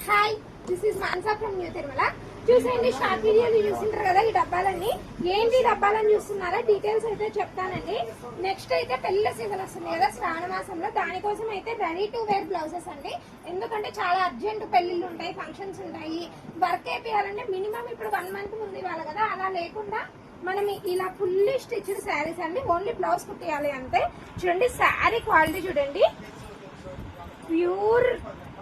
Hi, this is Mansa from new Tirumala. చూసేయండి, short వీడియోలు చూసింటారు కదా. ఈ డబ్బాలన్నీ ఏంటి డబ్బాలని చూస్తున్నారా? డీటెయిల్స్ అయితే చెప్తానండి. నెక్స్ట్ అయితే పెళ్లి సీజన్ వస్తుంది కదా శ్రావణ మాసంలో, దానికోసం అయితే రెడీ టు వేర్ బ్లౌజెస్ అండి. ఎందుకంటే చాలా అర్జెంట్ పెళ్లిళ్ళు ఉంటాయి, ఫంక్షన్స్ ఉంటాయి, వర్క్ అయిపోయాలంటే మినిమం ఇప్పుడు 1 మంత్ ముందు ఇవ్వాలి కదా. అలా లేకుండా మనం ఇలా ఫుల్లీ స్టిచ్డ్ శారీస్ అండి. ఓన్లీ బ్లౌజ్ కుట్టేయాలి అంతే. చూడండి శారీ క్వాలిటీ చూడండి, ప్యూర్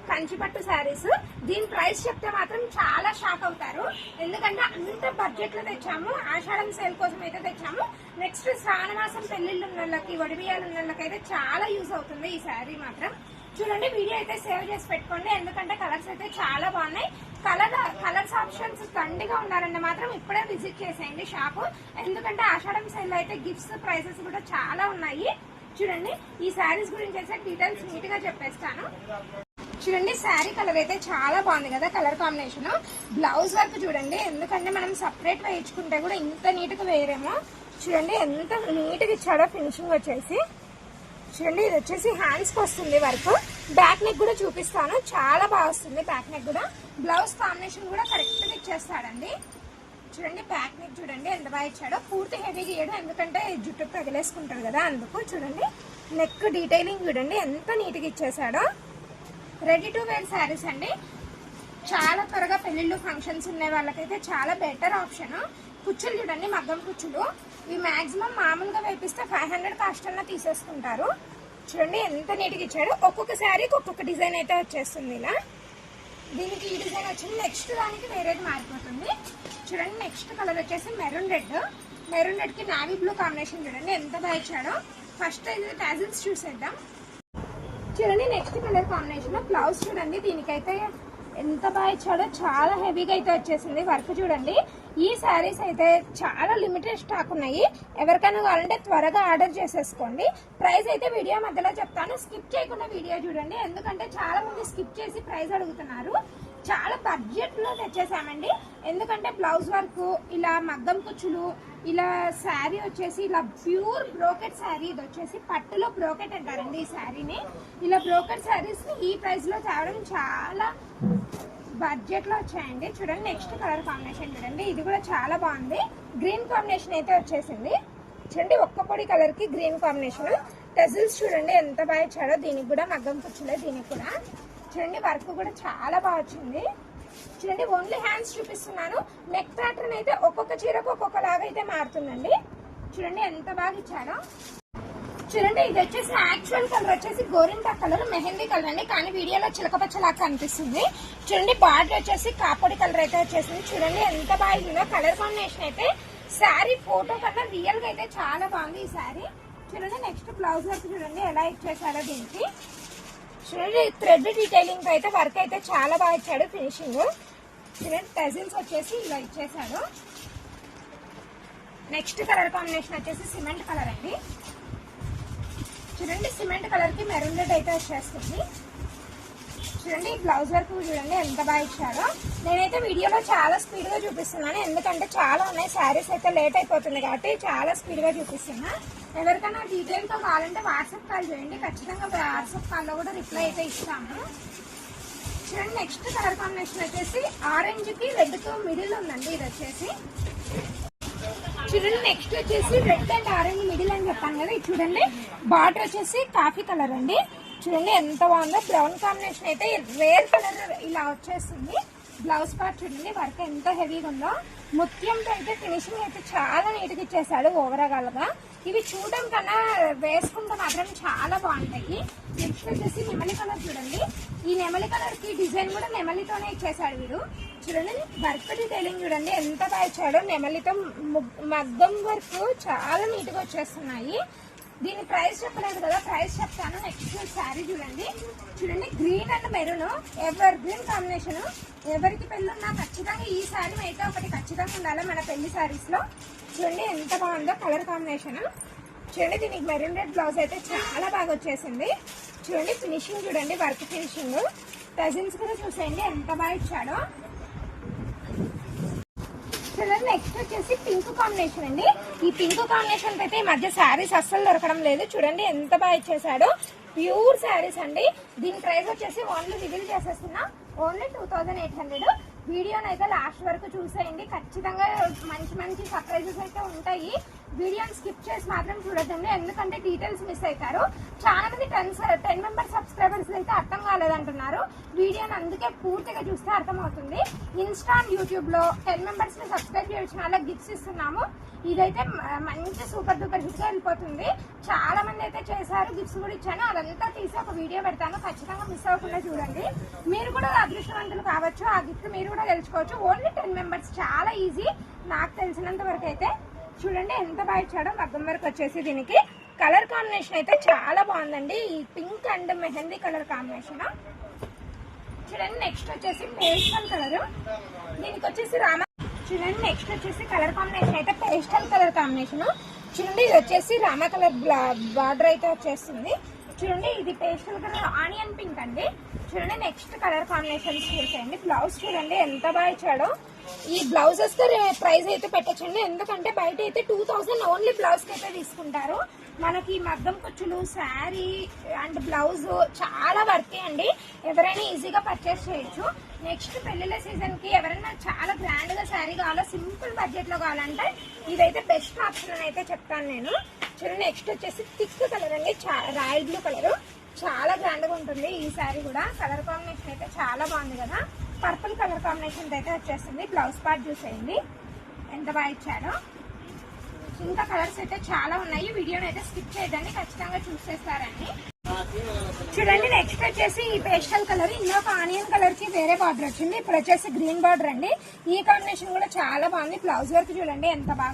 కంచిపట్టు శారీస్. దీని ప్రైస్ చెప్తే మాత్రం చాలా షాక్ అవుతారు. ఎందుకంటే అంత బడ్జెట్ లో తెచ్చాము, ఆషాఢం సేల్ కోసం అయితే తెచ్చాము. నెక్స్ట్ శ్రావణ మాసం పెళ్లిళ్ళు ఉన్న వాళ్ళకి, వడిబియ్యాలు ఉన్న వాళ్ళకి అయితే చాలా యూజ్ అవుతుంది ఈ శారీ మాత్రం. చూడండి, వీడియో అయితే సేవ్ చేసి పెట్టుకోండి, ఎందుకంటే కలర్స్ అయితే చాలా బాగున్నాయి. కలర్స్ ఆప్షన్స్ దండిగా ఉండాలంటే మాత్రం ఇప్పుడే విజిట్ చేసేయండి షాపు. ఎందుకంటే ఆషాఢం సేల్ అయితే గిఫ్ట్స్ ప్రైసెస్ కూడా చాలా ఉన్నాయి. చూడండి, ఈ శారీస్ గురించి అయితే డీటెయిల్స్ నీట్ గా చెప్పేస్తాను. చూడండి, శారీ కలర్ అయితే చాలా బాగుంది కదా, కలర్ కాంబినేషన్. బ్లౌజ్ వర్క్ చూడండి, ఎందుకంటే మనం సపరేట్ వేయించుకుంటే కూడా ఇంత నీట్ గా వేయరేమో. చూడండి ఎంత నీట్ గా ఇచ్చాడో ఫినిషింగ్ వచ్చేసి. చూడండి, ఇది వచ్చేసి హ్యాండ్స్ కి వస్తుంది వర్క్. బ్యాక్ నెక్ కూడా చూపిస్తాను, చాలా బాగా వస్తుంది బ్యాక్ నెక్ కూడా. బ్లౌజ్ కాంబినేషన్ కూడా కరెక్ట్ గా ఇచ్చేస్తాడండి. చూడండి, బ్యాక్ నెక్ చూడండి ఎంత బాగా ఇచ్చాడో. పూర్తి హెవీగా ఇయ్యడం, ఎందుకంటే జుట్టు తగిలేసుకుంటాడు కదా అందుకు. చూడండి, నెక్ డీటెయిలింగ్ చూడండి ఎంత నీట్ గా ఇచ్చేసాడో. రెడీ టు వేర్ శారీస్ అండి. చాలా త్వరగా పెళ్లిళ్ళు ఫంక్షన్స్ ఉన్న వాళ్ళకైతే చాలా బెటర్ ఆప్షన్. కుచ్చులు చూడండి, మగ్గం కుచ్చులు. ఇవి మాక్సిమం మామూలుగా వేపిస్తే 500 కాస్ట్ అన్న తీసేసుకుంటారు. చూడండి ఎంత నీట్గా ఇచ్చాడు. ఒక్కొక్క శారీకి ఒక్కొక్క డిజైన్ అయితే వచ్చేస్తుంది. ఇలా దీనికి ఈ డిజైన్ వచ్చింది, నెక్స్ట్ దానికి వేరేది మారిపోతుంది. చూడండి, నెక్స్ట్ కలర్ వచ్చేసి మెరూన్ రెడ్. మెరూన్ రెడ్ కి నావీ బ్లూ కాంబినేషన్ చూడండి ఎంత బాగా ఇచ్చాడో. ఫస్ట్ అయితే టాజిల్స్ చూసేద్దాం. చూడండి, నెక్స్ట్ కలర్ కాంబినేషన్. బ్లౌజ్ చూడండి, దీనికైతే ఎంత బాగా ఇచ్చాడో. చాలా హెవీగా అయితే వచ్చేసింది వర్క్ చూడండి. ఈ శారీస్ అయితే చాలా లిమిటెడ్ స్టాక్ ఉన్నాయి. ఎవరికైనా కావాలంటే త్వరగా ఆర్డర్ చేసేసుకోండి. ప్రైస్ అయితే వీడియో మధ్యలో చెప్తాను, స్కిప్ చేయకుండా వీడియో చూడండి. ఎందుకంటే చాలా మంది స్కిప్ చేసి ప్రైస్ అడుగుతున్నారు. చాలా బడ్జెట్ లో తెచ్చేసామండి. ఎందుకంటే బ్లౌజ్ వర్క్, ఇలా మగ్గం కుచ్చులు, ఇలా శారీ వచ్చేసి ఇలా ప్యూర్ బ్రోకెట్ శారీ. ఇది వచ్చేసి పట్టులో బ్రోకెట్ అంటారండి ఈ శారీని. ఇలా బ్రోకెట్ శారీస్ ని ఈ ప్రైస్ లో తేవడం చాలా బడ్జెట్ లో వచ్చాయండి. చూడండి, నెక్స్ట్ కలర్ కాంబినేషన్ చూడండి, ఇది కూడా చాలా బాగుంది. గ్రీన్ కాంబినేషన్ అయితే వచ్చేసింది. చూడండి, ఒక్క పొడి కలర్ కి గ్రీన్ కాంబినేషన్. టెజిల్స్ చూడండి ఎంత బాగా ఇచ్చాడో. దీనికి కూడా మగ్గం కుచ్చులే దీనికి కూడా. చూడండి, వర్క్ కూడా చాలా బాగా వచ్చింది. చూడండి, ఓన్లీ హ్యాండ్స్ చూపిస్తున్నాను. నెక్ ప్యాటర్న్ అయితే ఒక్కొక్క చీరకు ఒక్కొక్కలాగా అయితే మారుతుందండి. చూడండి ఎంత బాగా ఇచ్చాడో. చూడండి, ఇది వచ్చేసి యాక్చువల్ కలర్ వచ్చేసి గోరింటా కలర్, మెహందీ కలర్ అండి, కానీ వీడియోలో చిలకపచ్చలాగా కనిపిస్తుంది. చూడండి, బార్డర్ వచ్చేసి కాపొడి కలర్ అయితే వచ్చేసింది. చూడండి ఎంత బాగుందో. కలర్ కాంబినేషన్ అయితే శారీ ఫోటో కన్నా రియల్ గా అయితే చాలా బాగుంది ఈ శారీ. చూడండి, నెక్స్ట్ బ్లౌజ్ వర్క్ చూడండి ఎలా ఇచ్చేసాడో దీనికి. చూడండి, థ్రెడ్ డీటెయిలింగ్ అయితే వర్క్ అయితే చాలా బాగా ఇచ్చాడు ఫినిషింగ్. చూడండి, టెజిల్స్ వచ్చేసి ఇలా ఇచ్చేసాడు. నెక్స్ట్ కలర్ కాంబినేషన్ వచ్చేసి సిమెంట్ కలర్ అండి. చూడండి, సిమెంట్ కలర్ కి మెరూన్ రెడ్ అయితే వచ్చేస్తుంది. చూడండి, బ్లౌజ్ వర్క్ చూడండి ఎంత బాగా ఇచ్చాడో. నేనైతే వీడియోలో చాలా స్పీడ్ గా చూపిస్తున్నాను, ఎందుకంటే చాలా ఉన్నాయి శారీస్, అయితే లేట్ అయిపోతుంది కాబట్టి చాలా స్పీడ్ గా చూపిస్తున్నా. ఎవరికైనా డీటెయిల్ తో కావాలంటే వాట్సాప్ కాల్ చేయండి, ఖచ్చితంగా వాట్సాప్ కాల్ లో కూడా రిప్లై అయితే ఇస్తాము. చూడండి, నెక్స్ట్ కలర్ కాంబినేషన్ వచ్చేసి ఆరెంజ్ కి రెడ్ తో మిడిల్ ఉందండి. ఇది వచ్చేసి చూడండి, నెక్స్ట్ వచ్చేసి రెడ్ అండ్ ఆరెంజ్ మిడిల్ అని చెప్పాను కదా. ఇది చూడండి, బార్డర్ వచ్చేసి కాఫీ కలర్ అండి. చూడండి ఎంత బాగుందో. బ్రౌన్ కాంబినేషన్ అయితే రేర్ కలర్ ఇలా వచ్చేస్తుంది. బ్లౌజ్ పార్ట్ చూడండి, వర్క్ ఎంత హెవీగా ఉందో. ముత్యంతో అయితే ఫినిషింగ్ అయితే చాలా నీట్ గా ఇచ్చేసాడు ఓవరాల్ గా. ఇవి చూడడం కన్నా వేసుకుంటే మాత్రం చాలా బాగుంటాయి. నెక్స్ట్ వచ్చేసి నెమలి కలర్ చూడండి. ఈ నెమలి కలర్ కి డిజైన్ కూడా నెమలితోనే ఇచ్చేసాడు వీడు. చూడండి, వర్క్ డీటెయిలింగ్ చూడండి ఎంత బాగా ఇచ్చాడో. నెమలితో మగ్గం వర్క్ చాలా నీట్ గా వచ్చేస్తున్నాయి. దీని ప్రైస్ చెప్పలేదు కదా, ప్రైస్ చెప్తాను. నెక్స్ట్ శారీ చూడండి. చూడండి, green and maroon ever green combination. ఎవరికి పెళ్ళున్నా ఖచ్చితంగా ఈ శారీ అయితే ఒకటి ఖచ్చితంగా ఉండాలి మన పెళ్లి శారీస్ లో. చూడండి ఎంత బాగుందో కలర్ కాంబినేషన్. చూడండి, దీనికి మెరూన్ రెడ్ బ్లౌజ్ అయితే చాలా బాగా వచ్చేసింది. చూడండి, ఫినిషింగ్ చూడండి, వర్క్ ఫినిషింగ్. టజిల్స్ కూడా చూసేయండి ఎంత బాగా ఇచ్చాడో. చూడండి, నెక్స్ట్ వచ్చేసి పింక్ కాంబినేషన్ అండి. ఈ పింక్ కాంబినేషన్ అయితే ఈ మధ్య శారీస్ అస్సలు దొరకడం లేదు. చూడండి ఎంత బాగా ఇచ్చేసాడో. ప్యూర్ శారీస్ అండి. దీని ప్రైస్ వచ్చేసి ఓన్లీ రివీల్ చేసేస్తున్నా ఓన్లీ 2800. వీడియోని అయితే లాస్ట్ వరకు చూసేయండి. ఖచ్చితంగా మంచి మంచి సర్ప్రైజెస్ అయితే ఉంటాయి. వీడియోని స్కిప్ చేసి మాత్రం చూడొద్దండి, ఎందుకంటే డీటెయిల్స్ మిస్ అవుతారు. చాలా మంది 10 మెంబర్ సబ్స్క్రైబర్స్ అయితే అర్థం కాలేదంటున్నారు. వీడియోని అందుకే పూర్తిగా చూస్తే అర్థమవుతుంది. ఇన్స్టా అండ్ యూట్యూబ్ లో 10 మెంబర్స్ ని సబ్స్క్రైబ్ చేసిన వాళ్ళకి గిఫ్ట్స్ ఇస్తున్నాము. ఇదైతే మంచి సూపర్ డూపర్ హిట్ గా వెళ్ళిపోతుంది. చాలా మంది అయితే చేశారు, గిఫ్ట్స్ కూడా ఇచ్చాను. అదంతా తీసి ఒక వీడియో పెడతాను, ఖచ్చితంగా మిస్ అవ్వకుండా చూడండి. మీరు కూడా అదృష్టవంతులు కావచ్చు, ఆ గిఫ్ట్ మీరు కూడా తెలుసుకోవచ్చు. ఓన్లీ 10 మెంబర్స్, చాలా ఈజీ. నాకు తెలిసినంత వరకు అయితే చూడండి ఎంత బాగా ఇచ్చాడో. మగ్గం వరకు వచ్చేసి దీనికి కలర్ కాంబినేషన్ అయితే చాలా బాగుందండి. ఈ pink and mehndi colour combination చూడండి. నెక్స్ట్ వచ్చేసి పేస్టల్ కలర్, దీనికి వచ్చేసి చూడండి. నెక్స్ట్ వచ్చేసి కలర్ కాంబినేషన్ అయితే పేస్టల్ కలర్ కాంబినేషన్ చూడండి. ఇది వచ్చేసి రామా కలర్ బార్డర్ అయితే వచ్చేస్తుంది చూడండి. ఇది పేస్టల్ కలర్ ఆనియన్ పింక్ అండి. చూడండి నెక్స్ట్ కలర్ కాంబినేషన్స్ చూసేయండి. బ్లౌజ్ చూడండి ఎంత బాగా ఇచ్చాడో. ఈ బ్లౌజెస్ తో ప్రైస్ అయితే పెట్టచ్చండి, ఎందుకంటే బయట అయితే 2000 ఓన్లీ బ్లౌజ్ కి అయితే తీసుకుంటారు. మనకి మగ్గం కుచ్చులు, శారీ అండ్ బ్లౌజ్ చాలా వర్తీ అండి. ఎవరైనా ఈజీగా పర్చేస్ చేయొచ్చు. నెక్స్ట్ పెళ్లిళ్ళ సీజన్ కి ఎవరైనా చాలా గ్రాండ్ గా శారీ కావాలో, సింపుల్ బడ్జెట్ లో కావాలంటే ఇదైతే బెస్ట్ ఆప్షన్ అయితే చెప్తాను నేను. చూడండి నెక్స్ట్ వచ్చేసి థిక్ కలర్ అండి, రాయల్ బ్లూ కలర్. చాలా గ్రాండ్ గా ఉంటుంది ఈ శారీ కూడా. కలర్ కాంబినేషన్ అయితే చాలా బాగుంది కదా. పర్పుల్ కలర్ కాంబినేషన్ అయితే వచ్చేస్తుంది. బ్లౌజ్ పార్ట్ చూసేయండి ఎంత బాగా ఇచ్చాడో. ఇంకా కలర్స్ అయితే చాలా ఉన్నాయి. వీడియోని అయితే స్కిప్ చేయదండి, ఖచ్చితంగా చూసేస్తారండి. చూడండి నెక్స్ట్ వచ్చేసి ఈ పేస్టల్ కలర్. ఇంకొక ఆనియన్ కలర్ కి వేరే బార్డర్ వచ్చింది. ఇప్పుడు వచ్చేసి గ్రీన్ బార్డర్ అండి. ఈ కాంబినేషన్ కూడా చాలా బాగుంది. బ్లౌజ్ వర్క్ చూడండి ఎంత బాగా